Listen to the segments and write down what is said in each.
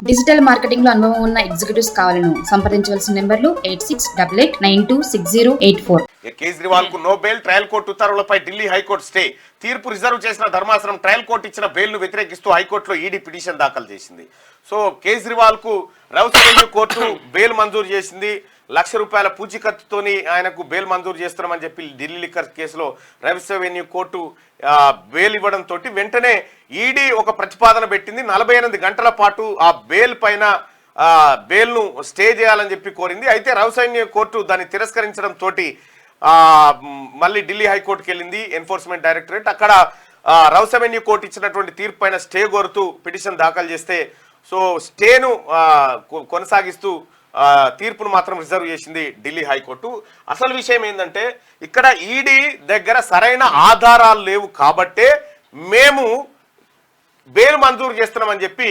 Digital marketing లో అనుభవం ఉన్న ఎగ్జిక్యూటివ్స్ కావాలను సంప్రదించవలసిన నెంబర్లు 8688926084. కేజ్రీవాల్ కు నో బెయిల్, ట్రయల్ కోర్టు ఉత్తర్వులపై ఢిల్లీ హైకోర్టు స్టే. తీర్పు రిజర్వ్ చేసిన ధర్మాసనం ట్రయల్ కోర్టు ఇచ్చిన బెయిల్ ను వ్యతిరేకిస్తూ హైకోర్టులో ఈడీ పిటిషన్ దాఖలు చేసింది. సో కేజ్రీవాల్ కు రౌస్ అవెన్యూ కోర్టు బెయిల్ మంజూరు చేసింది. ₹1,00,000 పూచీకత్తుతోని ఆయనకు బెయిల్ మంజూరు చేస్తున్నామని చెప్పి ఢిల్లీ లిక్కర్ కేసులో రౌస్ అవెన్యూ కోర్టు బెయిల్ ఇవ్వడంతో వెంటనే ఈడీ ఒక ప్రతిపాదన పెట్టింది. 48 గంటల పాటు ఆ బెయిల్ పైన బెయిల్ ను స్టే చేయాలని చెప్పి కోరింది. అయితే రౌస్ అవెన్యూ కోర్టు దాన్ని తిరస్కరించడం తోటి మళ్ళీ ఢిల్లీ హైకోర్టుకి వెళ్ళింది ఎన్ఫోర్స్మెంట్ డైరెక్టరేట్. అక్కడ రౌస్ అవెన్యూ కోర్టు ఇచ్చినటువంటి తీర్పు పైన స్టే కోరుతూ పిటిషన్ దాఖలు చేస్తే సో స్టేను కొనసాగిస్తూ తీర్పును మాత్రం రిజర్వ్ చేసింది ఢిల్లీ హైకోర్టు. అసలు విషయం ఏంటంటే ఇక్కడ ఈడీ దగ్గర సరైన ఆధారాలు లేవు కాబట్టే మేము బెయిల్ మంజూరు చేస్తున్నామని చెప్పి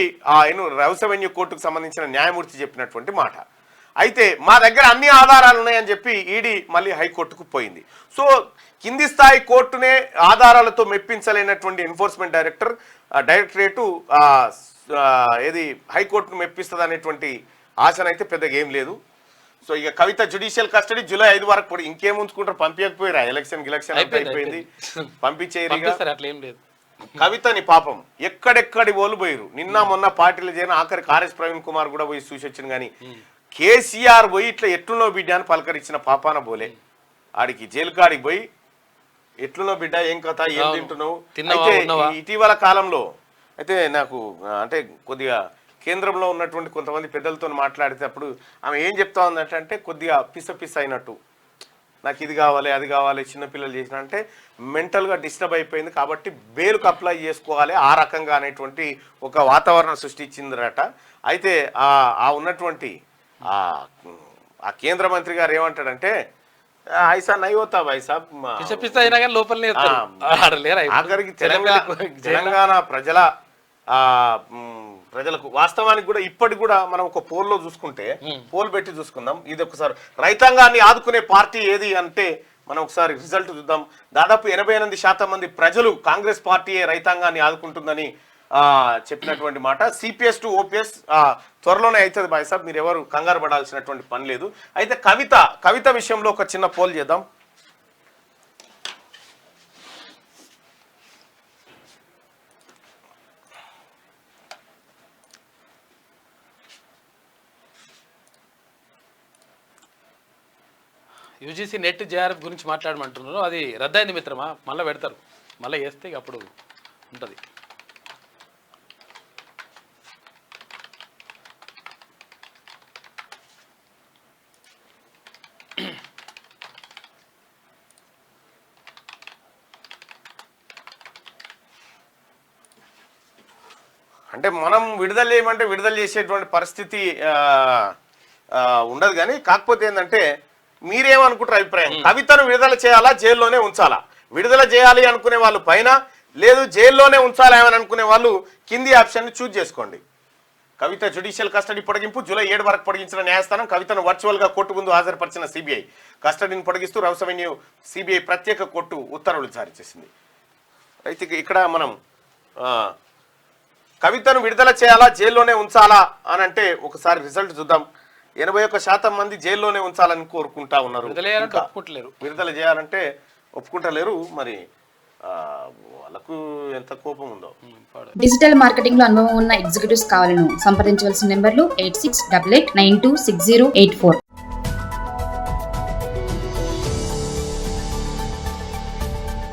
రౌస్ అవెన్యూ కోర్టుకు సంబంధించిన న్యాయమూర్తి చెప్పినటువంటి మాట. అయితే మా దగ్గర అన్ని ఆధారాలు ఉన్నాయని చెప్పి ఈడీ మళ్ళీ హైకోర్టుకు పోయింది. సో కింది స్థాయి కోర్టునే ఆధారాలతో మెప్పించలేనటువంటి ఎన్ఫోర్స్మెంట్ డైరెక్టరేటు ఏది హైకోర్టును మెప్పిస్తుంది అనేటువంటి ఆశనైతే పెద్దగా ఏం లేదు. సో ఇక కవిత జ్యుడిషియల్ కస్టడీ జూలై 5 వరకు కూడా ఇంకేం ఉంచుకుంటారు, పంపించకపోయారా? ఎలక్షన్ అయిపోయింది, పంపించేది. కవితని పాపం ఎక్కడెక్కడి ఓలు పోయిరు. నిన్న మొన్న పార్టీలు చేరిన ఆఖరికి ఆర్ఎస్ ప్రవీణ్ కుమార్ కూడా పోయి చూసి వచ్చింది. కానీ కేసీఆర్ పోయి ఇట్లా ఎట్లునో బిడ్డ అని పలకరించిన పాపాన బోలే. ఆడికి జైలు కాడికి పోయి ఎట్లునో బిడ్డ, ఏం కథ, ఏం తింటున్నావు. అయితే ఇటీవల కాలంలో అయితే నాకు అంటే కొద్దిగా కేంద్రంలో ఉన్నటువంటి కొంతమంది పెద్దలతో మాట్లాడితే అప్పుడు ఆమె ఏం చెప్తా ఉందంటే కొద్దిగా పిస అయినట్టు, నాకు ఇది కావాలి అది కావాలి, చిన్నపిల్లలు చేసిన అంటే మెంటల్గా డిస్టర్బ్ అయిపోయింది కాబట్టి బెయిల్కు అప్లై చేసుకోవాలి ఆ రకంగా అనేటువంటి ఒక వాతావరణం సృష్టించిందట. అయితే ఆ ఉన్నటువంటి ఆ కేంద్ర మంత్రి గారు ఏమంటాడంటే ఐసా నైవోతా భాయ్ సాబ్, ఆఖరికి తెలంగాణ ప్రజలకు వాస్తవానికి కూడా ఇప్పటికి కూడా మనం ఒక పోల్లో చూసుకుంటే పోల్ పెట్టి చూసుకుందాం. ఇది ఒకసారి రైతాంగాన్ని ఆదుకునే పార్టీ ఏది అంటే మనం ఒకసారి రిజల్ట్ చూద్దాం. దాదాపు 88% మంది ప్రజలు కాంగ్రెస్ పార్టీయే రైతాంగాన్ని ఆదుకుంటుందని చెప్పినటువంటి మాట. సిపిఎస్ టు ఓపీఎస్ త్వరలోనే అవుతుంది బాయ్ సాబ్, మీరు ఎవరు కంగారు పడాల్సినటువంటి పని లేదు. అయితే కవిత విషయంలో ఒక చిన్న పోల్ చేద్దాం. యూజీసీ నెట్ జేఆర్ఎఫ్ గురించి మాట్లాడమంటున్నారు. అది రద్దయింది మిత్రమా, మళ్ళీ పెడతారు, మళ్ళీ వేస్తే అప్పుడు ఉంటుంది. అంటే మనం విడుదల చేయమంటే విడుదల చేసేటువంటి పరిస్థితి ఉండదు. కానీ కాకపోతే ఏంటంటే మీరేమనుకుంటారు అభిప్రాయం, కవితను విడుదల చేయాలా జైల్లోనే ఉంచాలా? విడుదల చేయాలి అనుకునే వాళ్ళు పైన, లేదు జైల్లోనే ఉంచాలా ఏమని అనుకునే వాళ్ళు కింది ఆప్షన్ చూజ్ చేసుకోండి. కవిత జ్యుడిషియల్ కస్టడీ పొడిగింపు జూలై 7 వరకు పొడిగించిన న్యాయస్థానం కవితను వర్చువల్గా కోర్టు ముందు హాజరుపరిచిన సిబిఐ కస్టడీని పొడిగిస్తూ రౌస్ అవెన్యూ సిబిఐ ప్రత్యేక కోర్టు ఉత్తర్వులు జారీ చేసింది. అయితే ఇక్కడ మనం కవితను విడుదల చేయాలా జైల్లోనే ఉంచాలా అని అంటే ఒకసారి రిజల్ట్ చూద్దాం. 81% మంది జైల్లోనే ఉంచాలని కోరుకుంటా ఉన్నారు. విడుదల చేయాలంటే ఒప్పుకుంటలేరు. మరి వాళ్ళకు ఎంత కోపం ఉందో. డిజిటల్ మార్కెటింగ్ లో అనుభవం ఉన్న ఎగ్జిక్యూటివ్స్ కావాలను సంప్రదించవలసిన నెంబర్లు 8688926084.